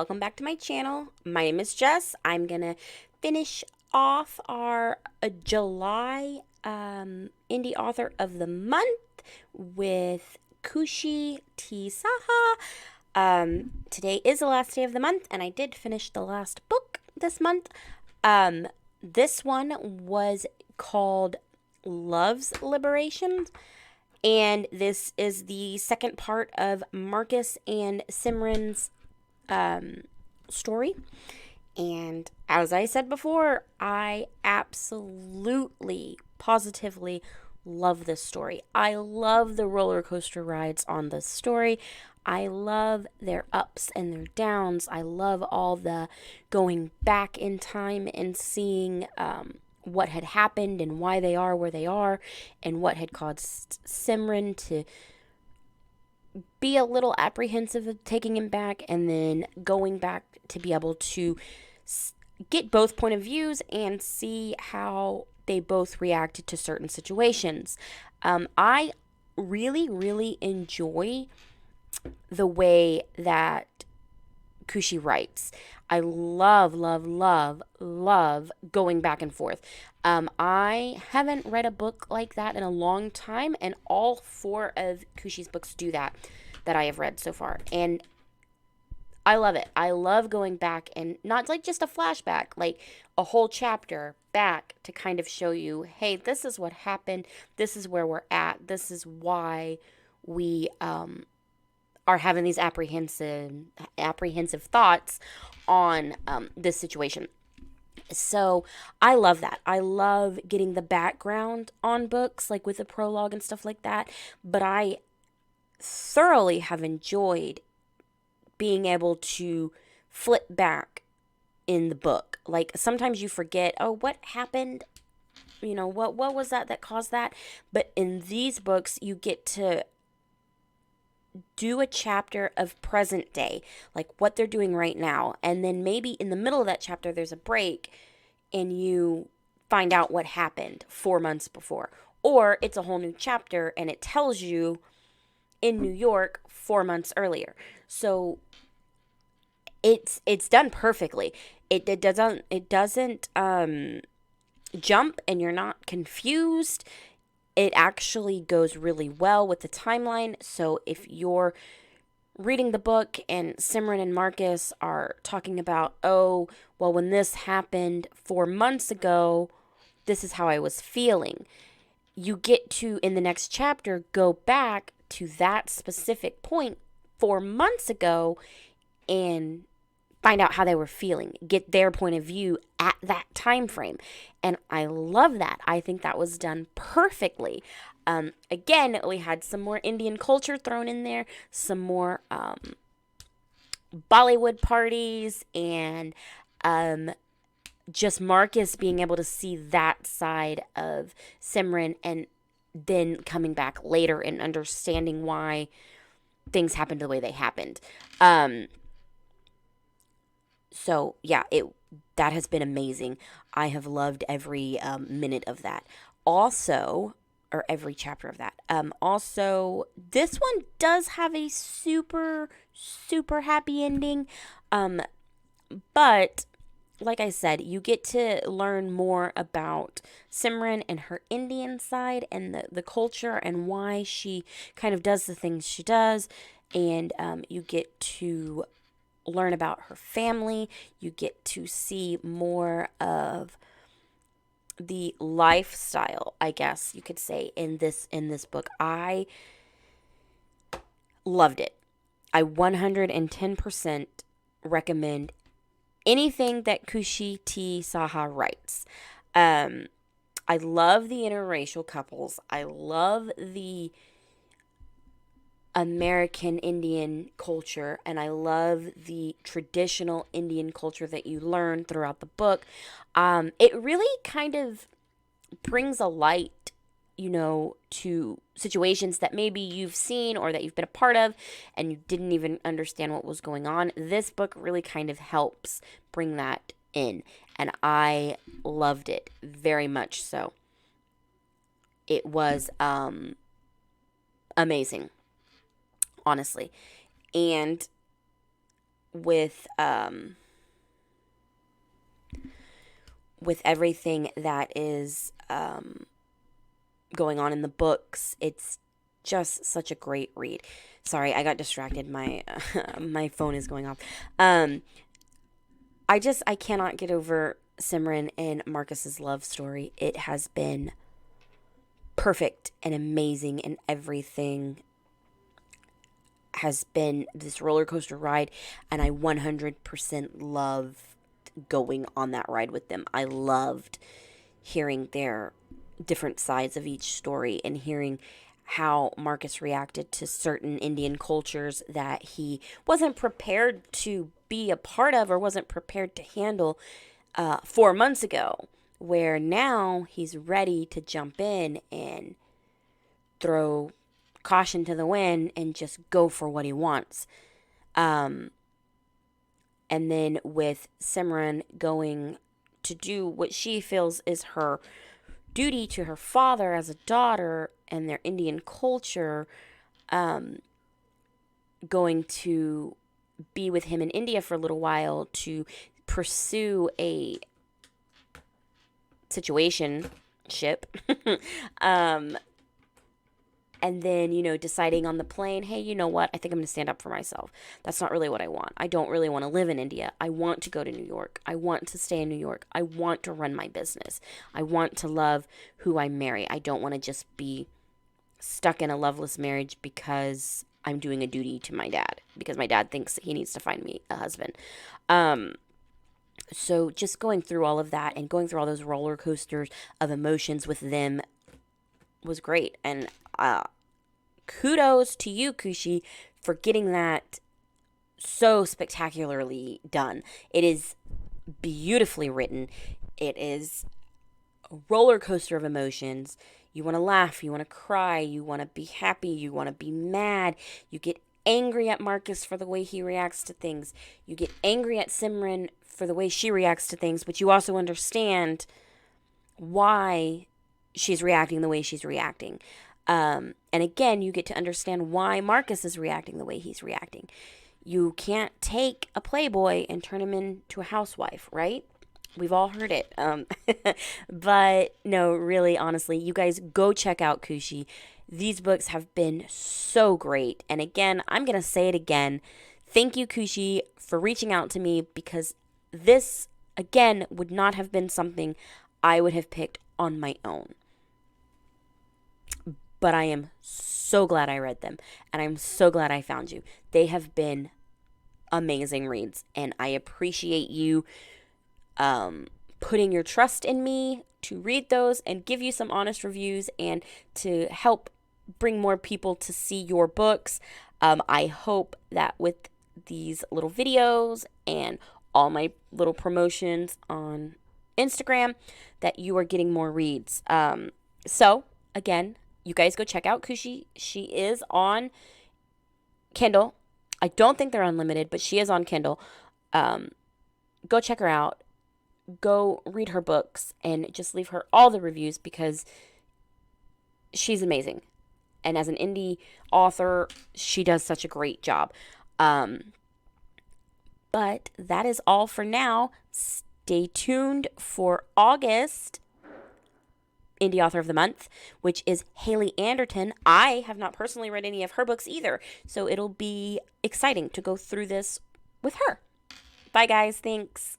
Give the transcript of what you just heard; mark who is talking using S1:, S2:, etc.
S1: welcome back to my channel. My name is Jess. I'm gonna finish off our July Indie Author of the Month with Khushi T. Saha. Today is the last day of the month, and I did finish the last book this month. This one was called Love's Liberation. And this is the second part of Marcus and Simran's story. And as I said before, I absolutely, positively love this story. I love the roller coaster rides on this story. I love their ups and their downs. I love all the going back in time and seeing what had happened and why they are where they are and what had caused Simran to be a little apprehensive of taking him back, and then going back to be able to get both point of views and see how they both reacted to certain situations. I really enjoy the way that Khushi writes. I love going back and forth. I haven't read a book like that in a long time, and all four of Khushi's books do that I have read so far. And I love it. I love going back, and not like just a flashback, like a whole chapter back to kind of show you, hey, this is what happened. This is where we're at. This is why we are having these apprehensive thoughts on this situation. So I love that. I love getting the background on books, like with the prologue and stuff like that. But I thoroughly have enjoyed being able to flip back in the book. Like sometimes you forget, oh, what happened? What was that caused that? But in these books, you get to do a chapter of present day, like what they're doing right now. And then maybe in the middle of that chapter, there's a break and you find out what happened 4 months before. Or it's a whole new chapter and it tells you in New York 4 months earlier. So it's done perfectly. It doesn't jump and you're not confused. It actually goes really well with the timeline. So if you're reading the book and Simran and Marcus are talking about, oh, well, when this happened 4 months ago, this is how I was feeling. You get to, in the next chapter, go back to that specific point 4 months ago and find out how they were feeling, get their point of view at that time frame. And I love that. I think that was done perfectly. Again, we had some more Indian culture thrown in there, some more Bollywood parties, and just Marcus being able to see that side of Simran, and then coming back later and understanding why things happened the way they happened. So yeah, that has been amazing. I have loved every minute of that. Also, or every chapter of that. Also, this one does have a super happy ending. But like I said, you get to learn more about Simran and her Indian side and the culture and why she kind of does the things she does. And you get to learn about her family. You get to see more of the lifestyle, I guess you could say, in this book. I loved it. I 110% recommend anything that Khushi T. Saha writes. I love the interracial couples. I love the American Indian culture, and I love the traditional Indian culture that you learn throughout the book. It really kind of brings a light, to situations that maybe you've seen or that you've been a part of and you didn't even understand what was going on. This book really kind of helps bring that in, and I loved it very much so. It was amazing, honestly. And with everything that is going on in the books. It's just such a great read. Sorry, I got distracted. My my phone is going off. Um, I cannot get over Simran and Marcus's love story. It has been perfect and amazing, and everything has been this roller coaster ride, and I 100% loved going on that ride with them. I loved hearing their different sides of each story and hearing how Marcus reacted to certain Indian cultures that he wasn't prepared to be a part of or wasn't prepared to handle 4 months ago, where now he's ready to jump in and throw caution to the wind and just go for what he wants. Um, and then with Simran going to do what she feels is her duty to her father as a daughter and their Indian culture, going to be with him in India for a little while to pursue a situation ship. um, and then, deciding on the plane, hey, you know what? I think I'm going to stand up for myself. That's not really what I want. I don't really want to live in India. I want to go to New York. I want to stay in New York. I want to run my business. I want to love who I marry. I don't want to just be stuck in a loveless marriage because I'm doing a duty to my dad, because my dad thinks he needs to find me a husband. So just going through all of that and going through all those roller coasters of emotions with them was great. And kudos to you, Khushi, for getting that so spectacularly done. It is beautifully written. It is a roller coaster of emotions. You want to laugh, you want to cry, you want to be happy, you want to be mad, you get angry at Marcus for the way he reacts to things, you get angry at Simran for the way she reacts to things, but you also understand why she's reacting the way she's reacting. And again, you get to understand why Marcus is reacting the way he's reacting. You can't take a playboy and turn him into a housewife, right? We've all heard it. But no, really, honestly, you guys go check out Khushi. These books have been so great. And again, I'm going to say it again. Thank you, Khushi, for reaching out to me, because this, again, would not have been something I would have picked on my own. But I am so glad I read them, and I'm so glad I found you. They have been amazing reads, and I appreciate you putting your trust in me to read those and give you some honest reviews and to help bring more people to see your books. I hope that with these little videos and all my little promotions on Instagram that you are getting more reads. So, again, you guys go check out Khushi. She is on Kindle. I don't think they're unlimited, but she is on Kindle. Go check her out. Go read her books and just leave her all the reviews, because she's amazing. And as an indie author, she does such a great job. But that is all for now. Stay tuned for August Indie Author of the Month, which is Haley Anderton. I have not personally read any of her books either, so it'll be exciting to go through this with her. Bye, guys. Thanks.